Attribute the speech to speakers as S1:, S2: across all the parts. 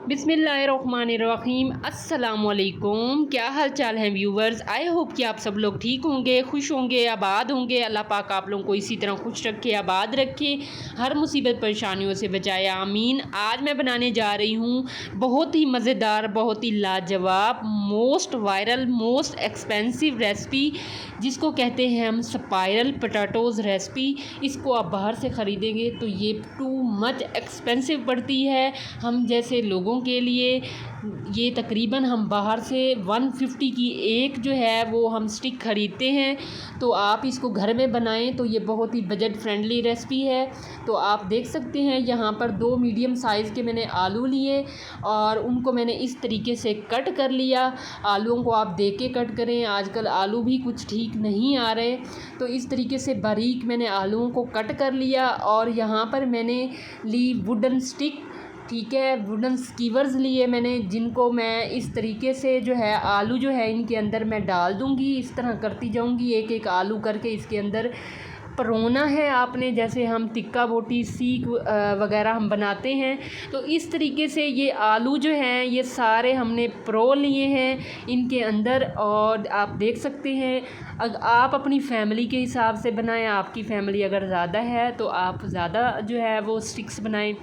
S1: बिस्मिल्लाहिर्रहमानिर्रहीम। अस्सलामुअलैकुम। क्या हाल चाल हैं व्यूवर्स। आई होप कि आप सब लोग ठीक होंगे, खुश होंगे, आबाद होंगे। अल्लाह पाक आप लोगों को इसी तरह खुश रखे, आबाद रखे, हर मुसीबत परेशानियों से बचाए, आमीन। आज मैं बनाने जा रही हूँ बहुत ही मज़ेदार, बहुत ही लाजवाब, most viral, most expensive recipe, जिसको कहते हैं हम स्पाइरल पोटैटोज़ रेसिपी। इसको आप बाहर से ख़रीदेंगे तो ये टू मच एक्सपेंसिव पड़ती है हम जैसे लोगों के लिए। ये तकरीबन हम बाहर से 150 की एक जो है वो हम स्टिक ख़रीदते हैं। तो आप इसको घर में बनाएं तो ये बहुत ही बजट फ्रेंडली रेसिपी है। तो आप देख सकते हैं यहाँ पर 2 मीडियम साइज़ के मैंने आलू लिए और उनको मैंने इस तरीके से कट कर लिया। आलूओं को आप देख के कट करें, आजकल आलू भी कुछ ठीक नहीं आ रहे। तो इस तरीके से बारीक मैंने आलूओं को कट कर लिया और यहाँ पर मैंने ली वुडन स्टिक, ठीक है, वुडन स्कीवर्स लिए मैंने, जिनको मैं इस तरीके से जो है आलू जो है इनके अंदर मैं डाल दूँगी। इस तरह करती जाऊँगी, एक एक आलू करके इसके अंदर परोना है आपने, जैसे हम टिक्का बोटी सीख वगैरह हम बनाते हैं। तो इस तरीके से ये आलू जो हैं ये सारे हमने परो लिए हैं इनके अंदर। और आप देख सकते हैं आप अपनी फ़ैमिली के हिसाब से बनाएं। आपकी फ़ैमिली अगर ज़्यादा है तो आप ज़्यादा जो है वो स्टिक्स बनाएं।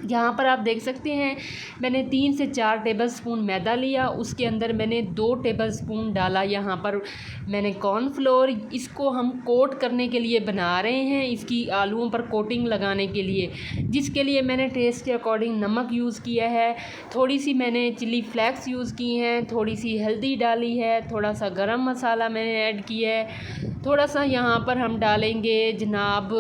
S1: यहाँ पर आप देख सकते हैं मैंने 3 से 4 टेबलस्पून मैदा लिया, उसके अंदर मैंने 2 टेबलस्पून डाला यहाँ पर मैंने कॉर्नफ्लोर। इसको हम कोट करने के लिए बना रहे हैं, इसकी आलूओं पर कोटिंग लगाने के लिए, जिसके लिए मैंने टेस्ट के अकॉर्डिंग नमक यूज़ किया है, थोड़ी सी मैंने चिली फ्लेक्स यूज़ की हैं, थोड़ी सी हल्दी डाली है, थोड़ा सा गरम मसाला मैंने ऐड किया है, थोड़ा सा यहाँ पर हम डालेंगे जनाब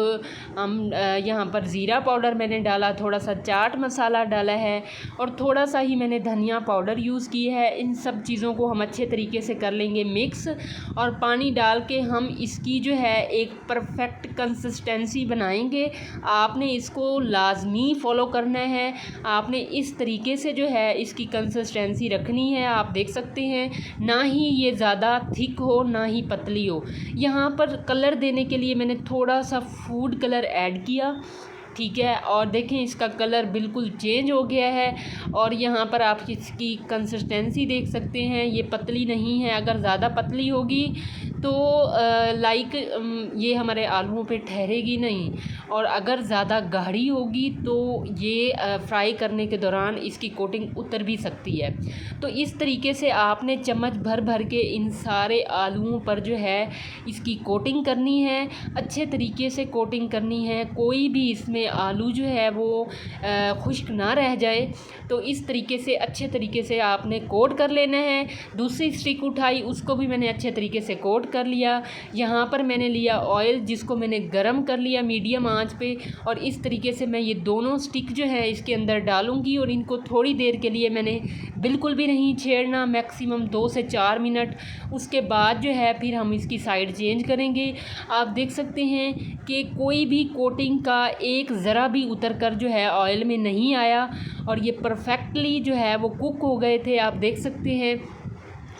S1: हम यहाँ पर ज़ीरा पाउडर मैंने डाला, थोड़ा सा चाट मसाला डाला है और थोड़ा सा ही मैंने धनिया पाउडर यूज़ की है। इन सब चीज़ों को हम अच्छे तरीके से कर लेंगे मिक्स और पानी डाल के हम इसकी जो है एक परफेक्ट कंसिस्टेंसी बनाएंगे। आपने इसको लाजमी फ़ॉलो करना है, आपने इस तरीके से जो है इसकी कंसिस्टेंसी रखनी है। आप देख सकते हैं ना ही ये ज़्यादा थिक हो ना ही पतली हो। यहाँ पर कलर देने के लिए मैंने थोड़ा सा फूड कलर ऐड किया, ठीक है, और देखें इसका कलर बिल्कुल चेंज हो गया है। और यहाँ पर आप इसकी कंसिस्टेंसी देख सकते हैं, ये पतली नहीं है। अगर ज़्यादा पतली होगी तो ये हमारे आलूओं पे ठहरेगी नहीं, और अगर ज़्यादा गाढ़ी होगी तो ये फ्राई करने के दौरान इसकी कोटिंग उतर भी सकती है। तो इस तरीके से आपने चम्मच भर भर के इन सारे आलूओं पर जो है इसकी कोटिंग करनी है, अच्छे तरीके से कोटिंग करनी है। कोई भी इसमें आलू जो है वो खुश्क ना रह जाए। तो इस तरीके से अच्छे तरीके से आपने कोट कर लेना है। दूसरी स्टिक उठाई, उसको भी मैंने अच्छे तरीके से कोट कर लिया। यहाँ पर मैंने लिया ऑयल, जिसको मैंने गरम कर लिया मीडियम आंच पे, और इस तरीके से मैं ये दोनों स्टिक जो है इसके अंदर डालूँगी और इनको थोड़ी देर के लिए मैंने बिल्कुल भी नहीं छेड़ना, मैक्सिमम 2 से 4 मिनट। उसके बाद जो है फिर हम इसकी साइड चेंज करेंगे। आप देख सकते हैं कि कोई भी कोटिंग का एक ज़रा भी उतर कर जो है ऑयल में नहीं आया और ये परफेक्टली जो है वो कुक हो गए थे। आप देख सकते हैं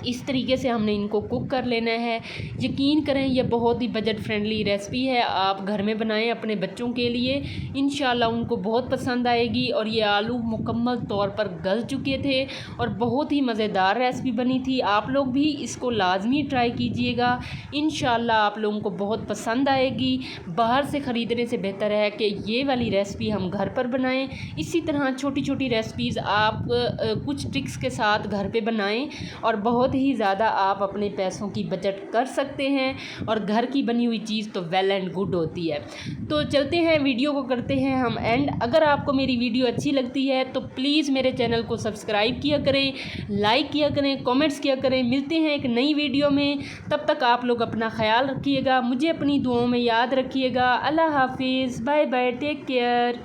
S1: इस तरीके से हमने इनको कुक कर लेना है। यकीन करें ये बहुत ही बजट फ्रेंडली रेसिपी है, आप घर में बनाएं अपने बच्चों के लिए, इंशाल्लाह उनको बहुत पसंद आएगी। और ये आलू मुकम्मल तौर पर गल चुके थे और बहुत ही मज़ेदार रेसिपी बनी थी। आप लोग भी इसको लाजमी ट्राई कीजिएगा, इंशाल्लाह आप लोगों को बहुत पसंद आएगी। बाहर से ख़रीदने से बेहतर है कि ये वाली रेसिपी हम घर पर बनाएँ। इसी तरह छोटी छोटी रेसिपीज़ आप कुछ ट्रिक्स के साथ घर पर बनाएँ और बहुत ही ज़्यादा आप अपने पैसों की बचत कर सकते हैं। और घर की बनी हुई चीज़ तो वेल एंड गुड होती है। तो चलते हैं वीडियो को करते हैं हम एंड। अगर आपको मेरी वीडियो अच्छी लगती है तो प्लीज़ मेरे चैनल को सब्सक्राइब किया करें, लाइक किया करें, कमेंट्स किया करें। मिलते हैं एक नई वीडियो में, तब तक आप लोग अपना ख्याल रखिएगा, मुझे अपनी दुआओं में याद रखिएगा। अल्लाह हाफिज़, बाय बाय, टेक केयर।